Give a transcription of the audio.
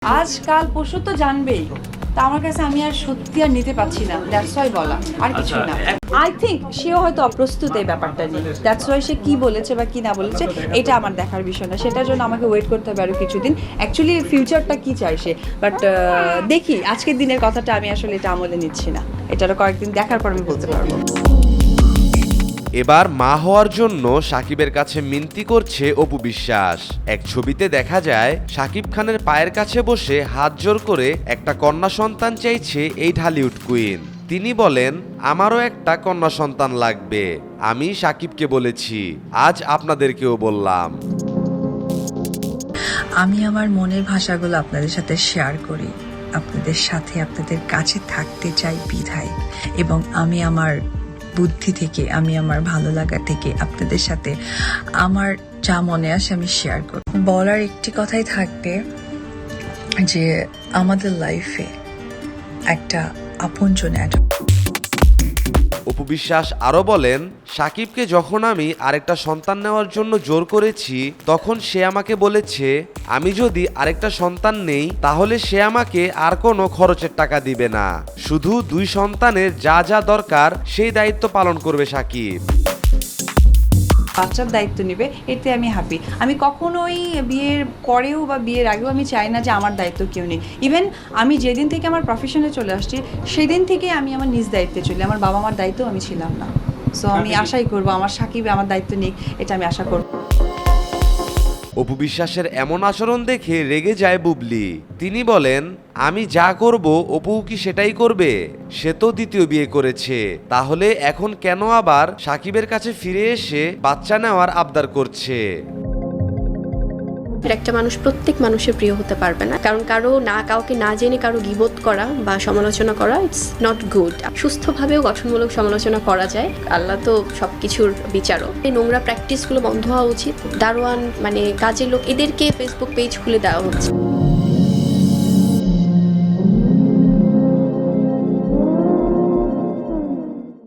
আজ কাল পরশু তো জানবেই, তা আমার কাছে আমি আর সত্যি আর নিতে পারছি না, দ্যাটস ওয়াই বলা, আর কিছু না। আই থিঙ্ক সেও হয়তো অপ্রস্তুত এই ব্যাপারটা নিয়ে, দ্যাটস ওয়াই সে কি বলেছে বা কি না বলেছে এটা আমার দেখার বিষয় না, সেটার জন্য আমাকে ওয়েট করতে হবে আরও কিছুদিন। অ্যাকচুয়ালি ফিউচারটা কি চাই সে, বাট দেখি আজকের দিনের কথাটা আমি আসলে এটা আমলে নিচ্ছি না, এটারও কয়েকদিন দেখার পর আমি বলতে পারবো। এবার মা হওয়ার জন্য সাকিবের কাছে মিনতি করছে অপু বিশ্বাস। এক ছবিতে দেখা যায় সাকিব খানের পায়ের কাছে বসে হাত জোর করে একটা কন্যা সন্তান চাইছে এই ঢালিউড কুইন। তিনি বলেন, আমারও একটা কন্যা সন্তান লাগবে। আমি সাকিবকে বলেছি, আজ আপনাদেরকেও বললাম। আমি আমার মনের ভাষাগুলো আপনাদের সাথে শেয়ার করি, আপনাদের সাথে আপনাদের কাছে থাকতে চাই বিধায়, এবং আমি আমার বুদ্ধি থেকে, আমি আমার ভালো লাগা থেকে আপনাদের সাথে আমার যা মনে আসে আমি শেয়ার করি। বলার একটি কথাই থাকবে যে আমাদের লাইফে একটা আপনজন অপু বিশ্বাস আরও বলেন, সাকিবকে যখন আমি আরেকটা সন্তান নেওয়ার জন্য জোর করেছি, তখন সে আমাকে বলেছে আমি যদি আরেকটা সন্তান নেই তাহলে সে আমাকে আর কোনো খরচের টাকা দিবে না, শুধু 2 সন্তানের যা যা দরকার সেই দায়িত্ব পালন করবে সাকিব। বাচ্চার দায়িত্ব নেবে, এতে আমি হ্যাপি। আমি কখনোই বিয়ের পরেও বা বিয়ের আগেও আমি চাই না যে আমার দায়িত্ব কেউ নেই। ইভেন আমি যেদিন থেকে আমার প্রফেশনে চলে আসছি সেদিন থেকে আমি আমার নিজ দায়িত্বে চলি, আমার বাবা মার দায়িত্ব আমি ছিলাম না। সো আমি আশাই করব আমার সাকিব আমার দায়িত্ব নিক, এটা আমি আশা করব। অপু বিশ্বাসের এমন আচরণ দেখে রেগে যায় বুবলি। তিনি বলেন, আমি যা করব অপু কি সেটাই করবে? সে তো দ্বিতীয় বিয়ে করেছে, তাহলে এখন কেন আবার সাকিবের কাছে ফিরে এসে বাচ্চা নেওয়ার আবদার করছে? একটা মানুষ প্রত্যেক মানুষের প্রিয় হতে পারবে না, কারণ কাউকে না জেনে কারো গীবত করা বা সমালোচনা করা ইটস নট গুড। সুস্থভাবেও গঠনমূলক সমালোচনা করা যায়, আল্লাহ তো সবকিছুর বিচারক। এই নোংরা প্র্যাকটিসগুলো বন্ধ হওয়া উচিত। দারোয়ান মানে কাজের লোক এদেরকে ফেসবুক পেজ খুলে দেওয়া হচ্ছে।